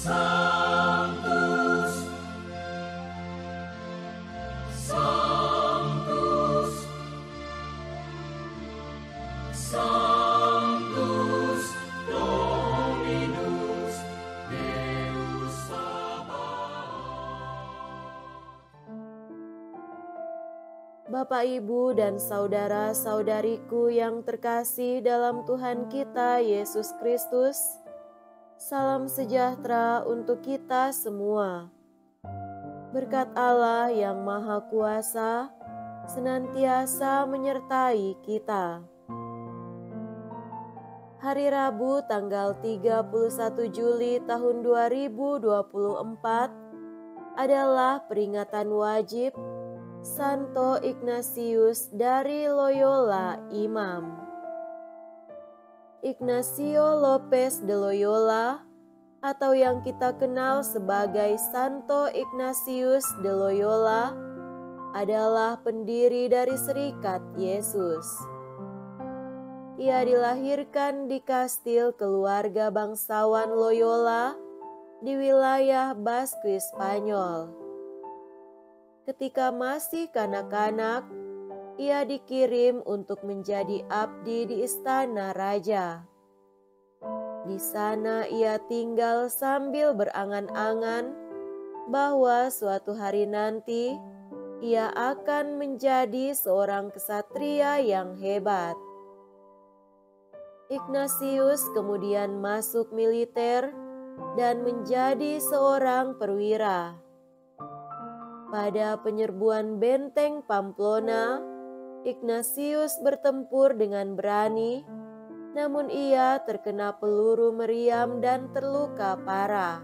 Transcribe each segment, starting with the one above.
Sanctus, Sanctus, Sanctus Dominus Deus Sabaoth. Bapak, Ibu, dan saudara-saudariku yang terkasih dalam Tuhan kita Yesus Kristus, salam sejahtera untuk kita semua. Berkat Allah yang Maha Kuasa senantiasa menyertai kita. Hari Rabu tanggal 31 Juli tahun 2024 adalah peringatan wajib Santo Ignatius dari Loyola Imam. Ignacio Lopez de Loyola, atau yang kita kenal sebagai Santo Ignatius de Loyola, adalah pendiri dari Serikat Yesus. Ia dilahirkan di kastil keluarga bangsawan Loyola di wilayah Basque, Spanyol. Ketika masih kanak-kanak, ia dikirim untuk menjadi abdi di istana raja. Di sana ia tinggal sambil berangan-angan bahwa suatu hari nanti ia akan menjadi seorang kesatria yang hebat. Ignatius kemudian masuk militer dan menjadi seorang perwira. Pada penyerbuan benteng Pamplona, Ignatius bertempur dengan berani, namun ia terkena peluru meriam dan terluka parah.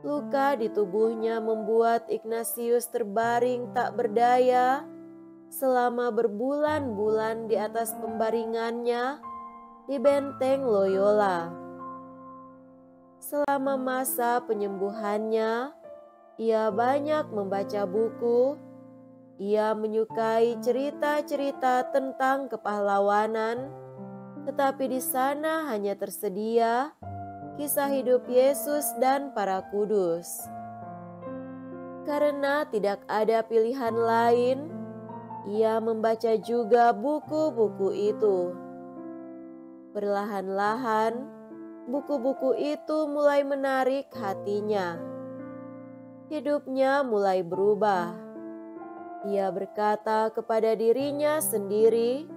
Luka di tubuhnya membuat Ignatius terbaring tak berdaya selama berbulan-bulan di atas pembaringannya di benteng Loyola. Selama masa penyembuhannya, ia banyak membaca buku. Ia menyukai cerita-cerita tentang kepahlawanan, tetapi di sana hanya tersedia kisah hidup Yesus dan para kudus. Karena tidak ada pilihan lain, ia membaca juga buku-buku itu. Perlahan-lahan, buku-buku itu mulai menarik hatinya. Hidupnya mulai berubah. Ia berkata kepada dirinya sendiri,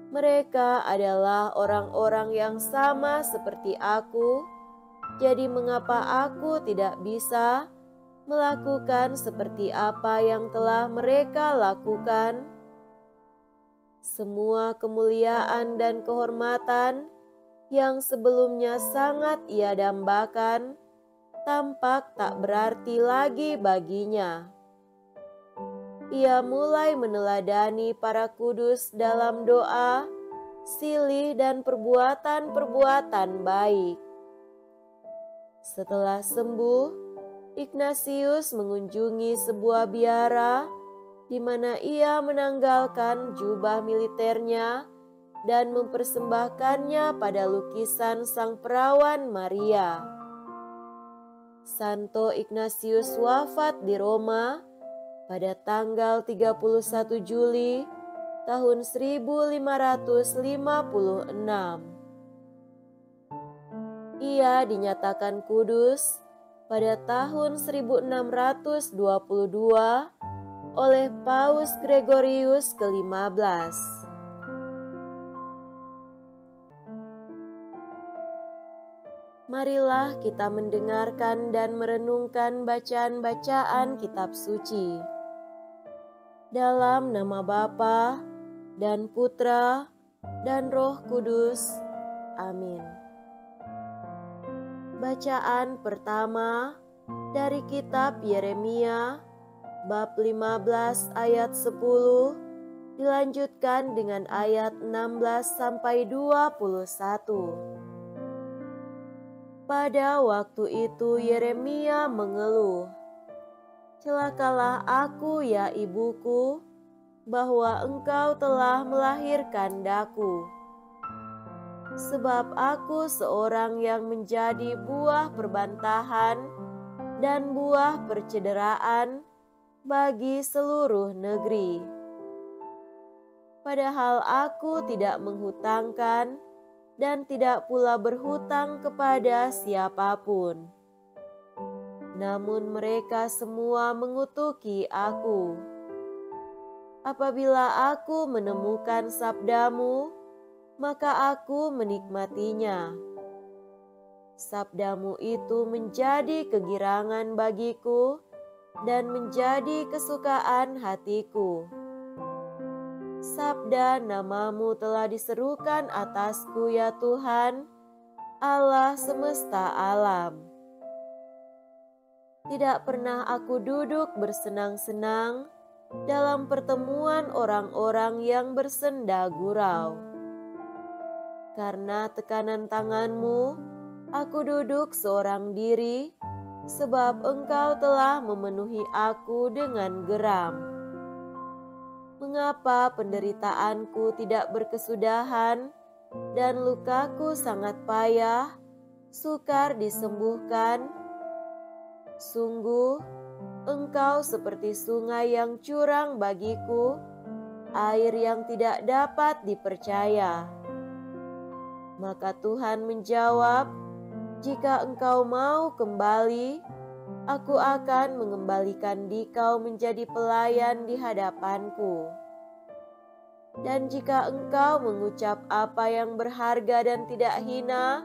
"Mereka adalah orang-orang yang sama seperti aku, jadi mengapa aku tidak bisa melakukan seperti apa yang telah mereka lakukan?" Semua kemuliaan dan kehormatan yang sebelumnya sangat ia dambakan tampak tak berarti lagi baginya. Ia mulai meneladani para kudus dalam doa, silih, dan perbuatan-perbuatan baik. Setelah sembuh, Ignatius mengunjungi sebuah biara di mana ia menanggalkan jubah militernya dan mempersembahkannya pada lukisan Sang Perawan Maria. Santo Ignatius wafat di Roma pada tanggal 31 Juli tahun 1556. Ia dinyatakan kudus pada tahun 1622 oleh Paus Gregorius ke-15. Marilah kita mendengarkan dan merenungkan bacaan-bacaan kitab suci. Dalam nama Bapa dan Putra dan Roh Kudus. Amin. Bacaan pertama dari kitab Yeremia bab 15 ayat 10 dilanjutkan dengan ayat 16 sampai 21. Pada waktu itu Yeremia mengeluh, "Celakalah aku ya ibuku, bahwa engkau telah melahirkan daku. sebab aku seorang yang menjadi buah perbantahan dan buah percederaan bagi seluruh negeri. Padahal aku tidak menghutangkan dan tidak pula berhutang kepada siapapun. Namun mereka semua mengutuki aku. Apabila aku menemukan sabdamu, maka aku menikmatinya. Sabdamu itu menjadi kegirangan bagiku dan menjadi kesukaan hatiku. Sabda namamu telah diserukan atasku ya Tuhan, Allah semesta alam. Tidak pernah aku duduk bersenang-senang dalam pertemuan orang-orang yang bersenda gurau. Karena tekanan tanganmu, aku duduk seorang diri, sebab engkau telah memenuhi aku dengan geram. Mengapa penderitaanku tidak berkesudahan dan lukaku sangat payah, sukar disembuhkan? Sungguh, engkau seperti sungai yang curang bagiku, air yang tidak dapat dipercaya. Maka Tuhan menjawab, "Jika engkau mau kembali, aku akan mengembalikan dikau menjadi pelayan di hadapanku. Dan jika engkau mengucap apa yang berharga dan tidak hina,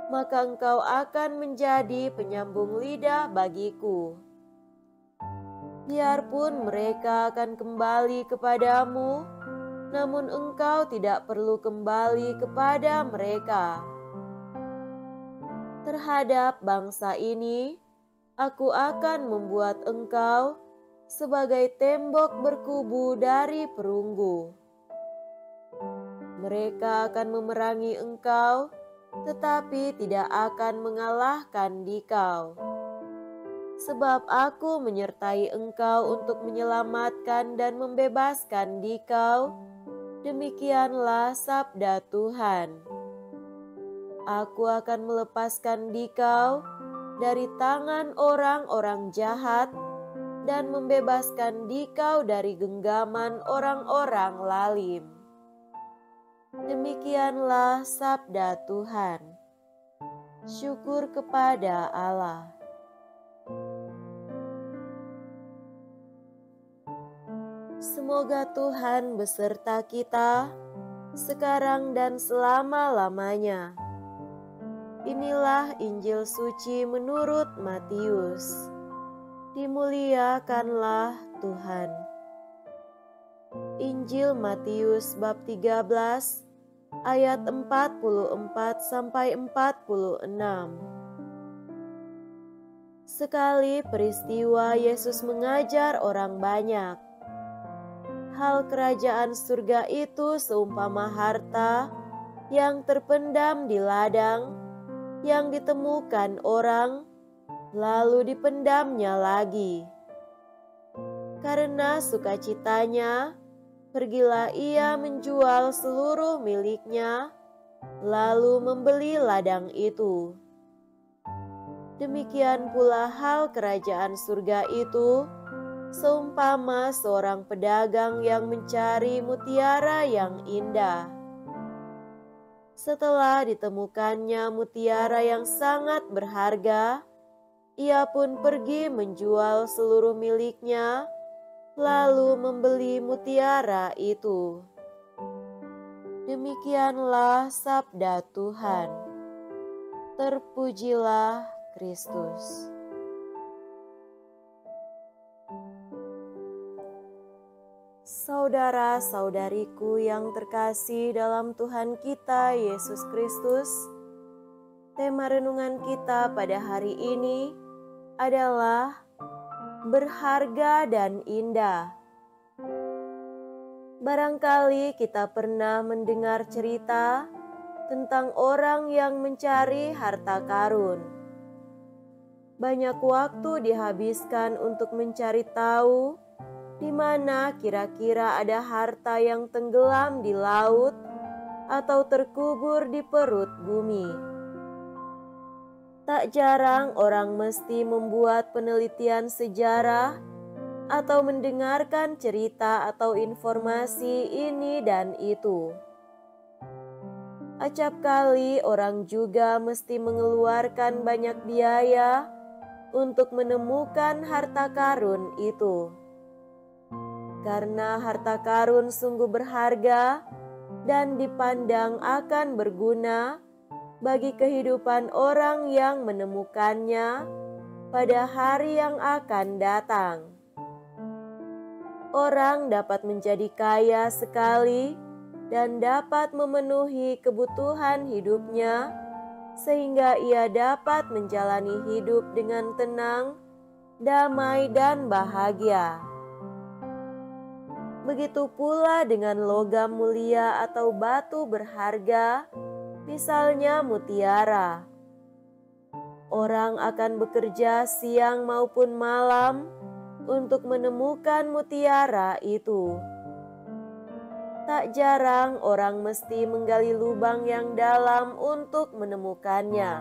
maka engkau akan menjadi penyambung lidah bagiku. Biarpun mereka akan kembali kepadamu, namun engkau tidak perlu kembali kepada mereka. Terhadap bangsa ini, aku akan membuat engkau sebagai tembok berkubu dari perunggu. Mereka akan memerangi engkau, tetapi tidak akan mengalahkan dikau. Sebab aku menyertai engkau untuk menyelamatkan dan membebaskan dikau, demikianlah sabda Tuhan. Aku akan melepaskan dikau dari tangan orang-orang jahat dan membebaskan dikau dari genggaman orang-orang lalim. Demikianlah sabda Tuhan. Syukur kepada Allah. Semoga Tuhan beserta kita sekarang dan selama-lamanya. Inilah Injil suci menurut Matius. Dimuliakanlah Tuhan. Injil Matius bab 13 ayat 44 sampai 46. Sekali peristiwa Yesus mengajar orang banyak. Hal kerajaan surga itu seumpama harta yang terpendam di ladang, yang ditemukan orang, lalu dipendamnya lagi. Karena sukacitanya, pergilah ia menjual seluruh miliknya, lalu membeli ladang itu. Demikian pula hal kerajaan surga itu, seumpama seorang pedagang yang mencari mutiara yang indah. Setelah ditemukannya mutiara yang sangat berharga, ia pun pergi menjual seluruh miliknya, lalu membeli mutiara itu. Demikianlah sabda Tuhan. Terpujilah Kristus. Saudara-saudariku yang terkasih dalam Tuhan kita Yesus Kristus, tema renungan kita pada hari ini adalah berharga dan indah. Barangkali kita pernah mendengar cerita tentang orang yang mencari harta karun. Banyak waktu dihabiskan untuk mencari tahu di mana kira-kira ada harta yang tenggelam di laut atau terkubur di perut bumi. Tak jarang orang mesti membuat penelitian sejarah atau mendengarkan cerita atau informasi ini dan itu. Acap kali orang juga mesti mengeluarkan banyak biaya untuk menemukan harta karun itu. Karena harta karun sungguh berharga dan dipandang akan berguna bagi kehidupan orang yang menemukannya pada hari yang akan datang. Orang dapat menjadi kaya sekali dan dapat memenuhi kebutuhan hidupnya sehingga ia dapat menjalani hidup dengan tenang, damai, dan bahagia. Begitu pula dengan logam mulia atau batu berharga, misalnya mutiara. Orang akan bekerja siang maupun malam untuk menemukan mutiara itu. Tak jarang orang mesti menggali lubang yang dalam untuk menemukannya.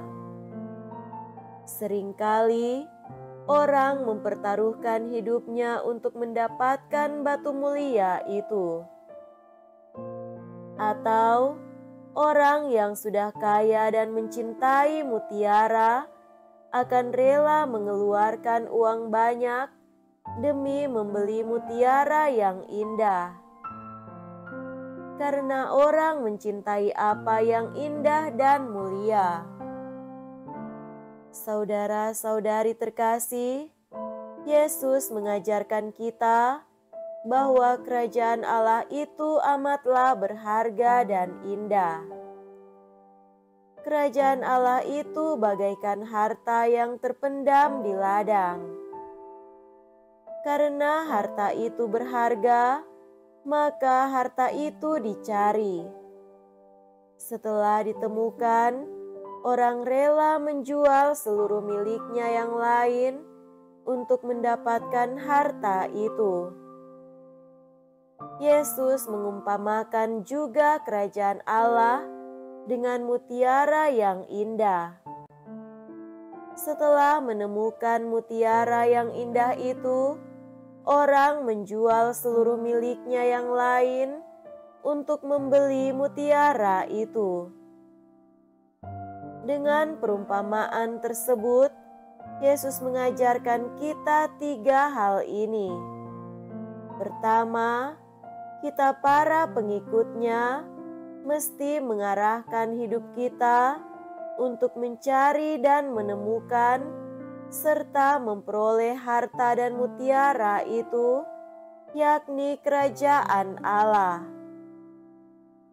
Seringkali orang mempertaruhkan hidupnya untuk mendapatkan batu mulia itu. Atau orang yang sudah kaya dan mencintai mutiara akan rela mengeluarkan uang banyak demi membeli mutiara yang indah. Karena orang mencintai apa yang indah dan mulia. Saudara-saudari terkasih, Yesus mengajarkan kita bahwa kerajaan Allah itu amatlah berharga dan indah. Kerajaan Allah itu bagaikan harta yang terpendam di ladang. Karena harta itu berharga, maka harta itu dicari. Setelah ditemukan, orang rela menjual seluruh miliknya yang lain untuk mendapatkan harta itu. Yesus mengumpamakan juga kerajaan Allah dengan mutiara yang indah. Setelah menemukan mutiara yang indah itu, orang menjual seluruh miliknya yang lain untuk membeli mutiara itu. Dengan perumpamaan tersebut, Yesus mengajarkan kita 3 hal ini. Pertama, kita para pengikutnya mesti mengarahkan hidup kita untuk mencari dan menemukan serta memperoleh harta dan mutiara itu, yakni kerajaan Allah.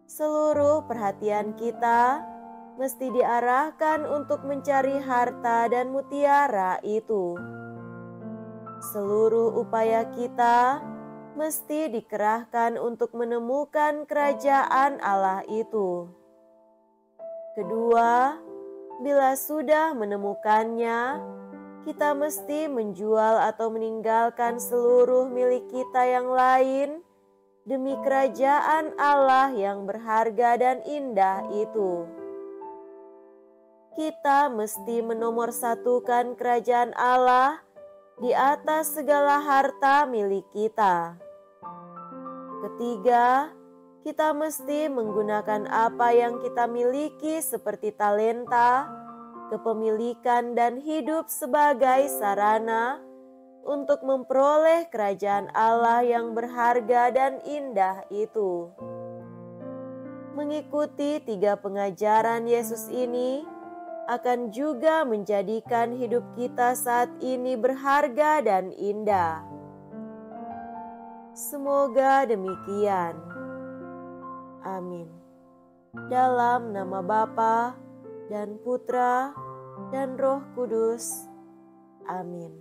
Seluruh perhatian kita mesti diarahkan untuk mencari harta dan mutiara itu. Seluruh upaya kita mesti dikerahkan untuk menemukan kerajaan Allah itu. Kedua, bila sudah menemukannya, kita mesti menjual atau meninggalkan seluruh milik kita yang lain demi kerajaan Allah yang berharga dan indah itu. Kita mesti menomorsatukan kerajaan Allah di atas segala harta milik kita. Ketiga, kita mesti menggunakan apa yang kita miliki seperti talenta, kepemilikan, dan hidup sebagai sarana untuk memperoleh kerajaan Allah yang berharga dan indah itu. Mengikuti 3 pengajaran Yesus ini akan juga menjadikan hidup kita saat ini berharga dan indah. Semoga demikian. Amin. Dalam nama Bapa dan Putra dan Roh Kudus. Amin.